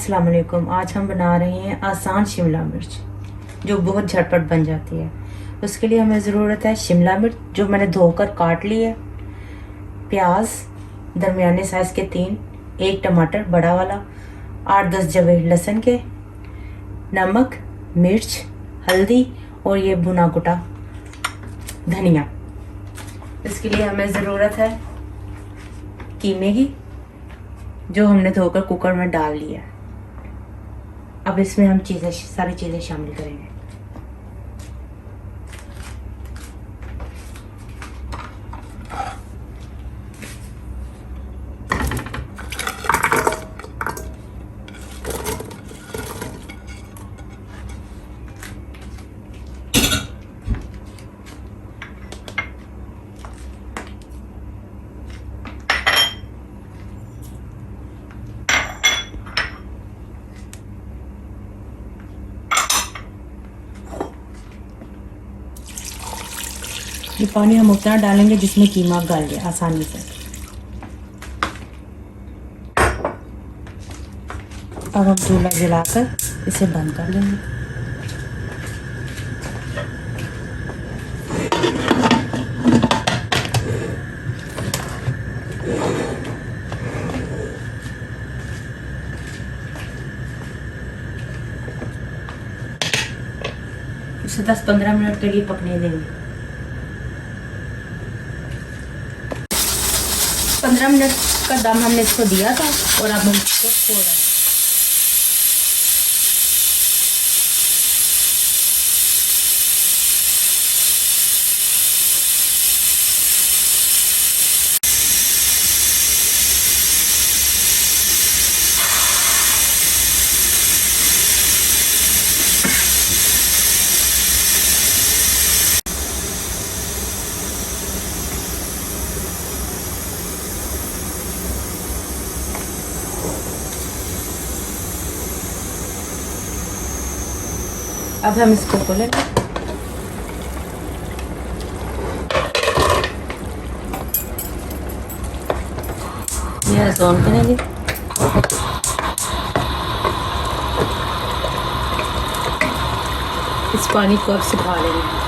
अस्सलाम वालेकुम। आज हम बना रहे हैं आसान शिमला मिर्च जो बहुत झटपट बन जाती है। उसके लिए हमें ज़रूरत है शिमला मिर्च जो मैंने धोकर काट ली है, प्याज दरमियाने साइज़ के 3, एक टमाटर बड़ा वाला, 8-10 जवे लहसुन के, नमक, मिर्च, हल्दी और ये भुना कुटा धनिया। इसके लिए हमें ज़रूरत है कीमे की जो हमने धोकर कुकर में डाल लिया। अब इसमें हम सारी चीज़ें शामिल करेंगे। ये पानी हम उतना डालेंगे जिसमें कीमा गल जाए आसानी से। अब हम चूल्हा जलाकर इसे बंद कर लेंगे। इसे 10-15 मिनट के लिए पकने देंगे। 15 मिनट का दम हमने इसको दिया था और अब हम इसको खोल रहे हैं। अब हम इसको खोलेंगे। गैस ऑन करेंगे। इस पानी को अब सुखा लेंगे।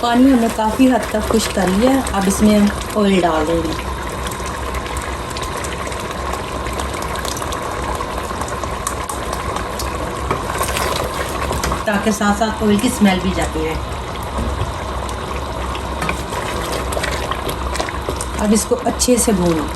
पानी हमने काफ़ी हद तक खुश कर लिया। अब इसमें हम ऑयल डाल देंगे। ताकि साथ साथ ऑयल की स्मेल भी जाती रहे। अब इसको अच्छे से भूनो।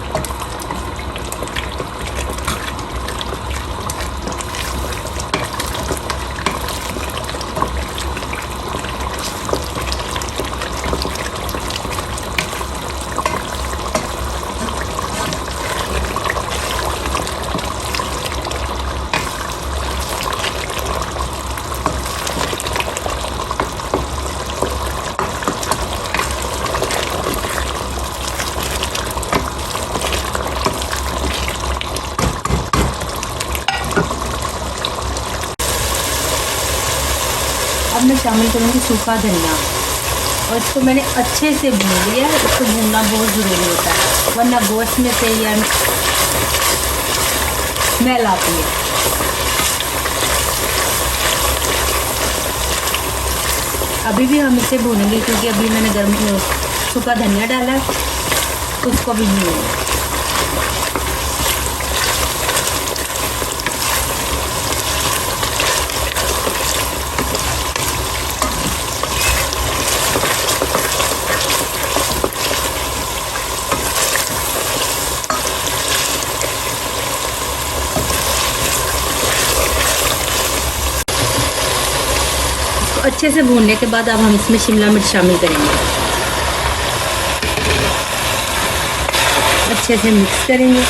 अब मैं शामिल करूँगी सूखा धनिया और इसको मैंने अच्छे से भून लिया है। इसको भूनना बहुत ज़रूरी होता है वरना गोश्त में से या स्मेल आती है। अभी भी हम इसे भूनेंगे क्योंकि अभी मैंने गर्म सूखा धनिया डाला है, उसको भी भूनेंगे। अच्छे से भूनने के बाद अब हम इसमें शिमला मिर्च शामिल करेंगे। अच्छे से मिक्स करेंगे।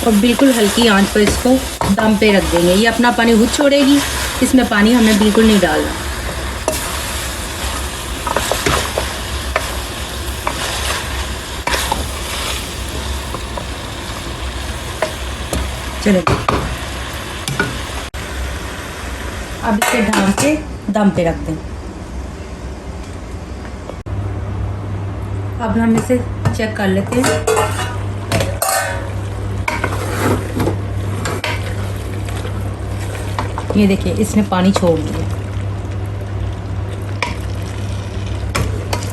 और बिल्कुल हल्की आंच पर इसको दम पे रख देंगे। ये अपना पानी खुद छोड़ेगी, इसमें पानी हमने बिल्कुल नहीं डालना। चलो अब इसे ढांक के दम पे रख दें। अब हम इसे चेक कर लेते हैं। ये देखिए इसने पानी छोड़ दिया,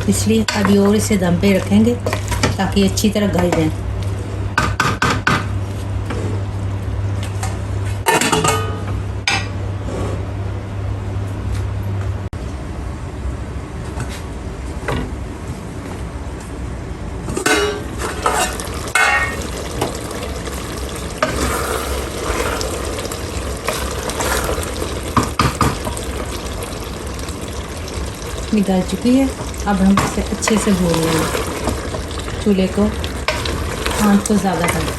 इसलिए अभी और इसे दम पे रखेंगे ताकि अच्छी तरह गल जाए। निकाल चुकी है। अब हम इसे अच्छे से भून लेंगे। चूल्हे को आंच को ज़्यादा कर दें।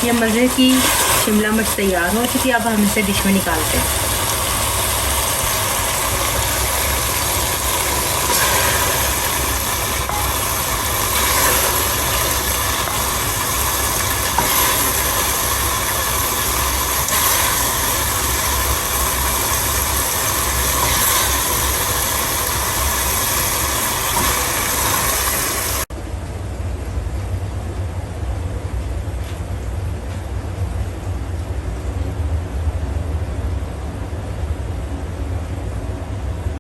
ये मज़े की शिमला मिर्च तैयार हो चुकी है। अब हम इसे डिश में निकालते हैं।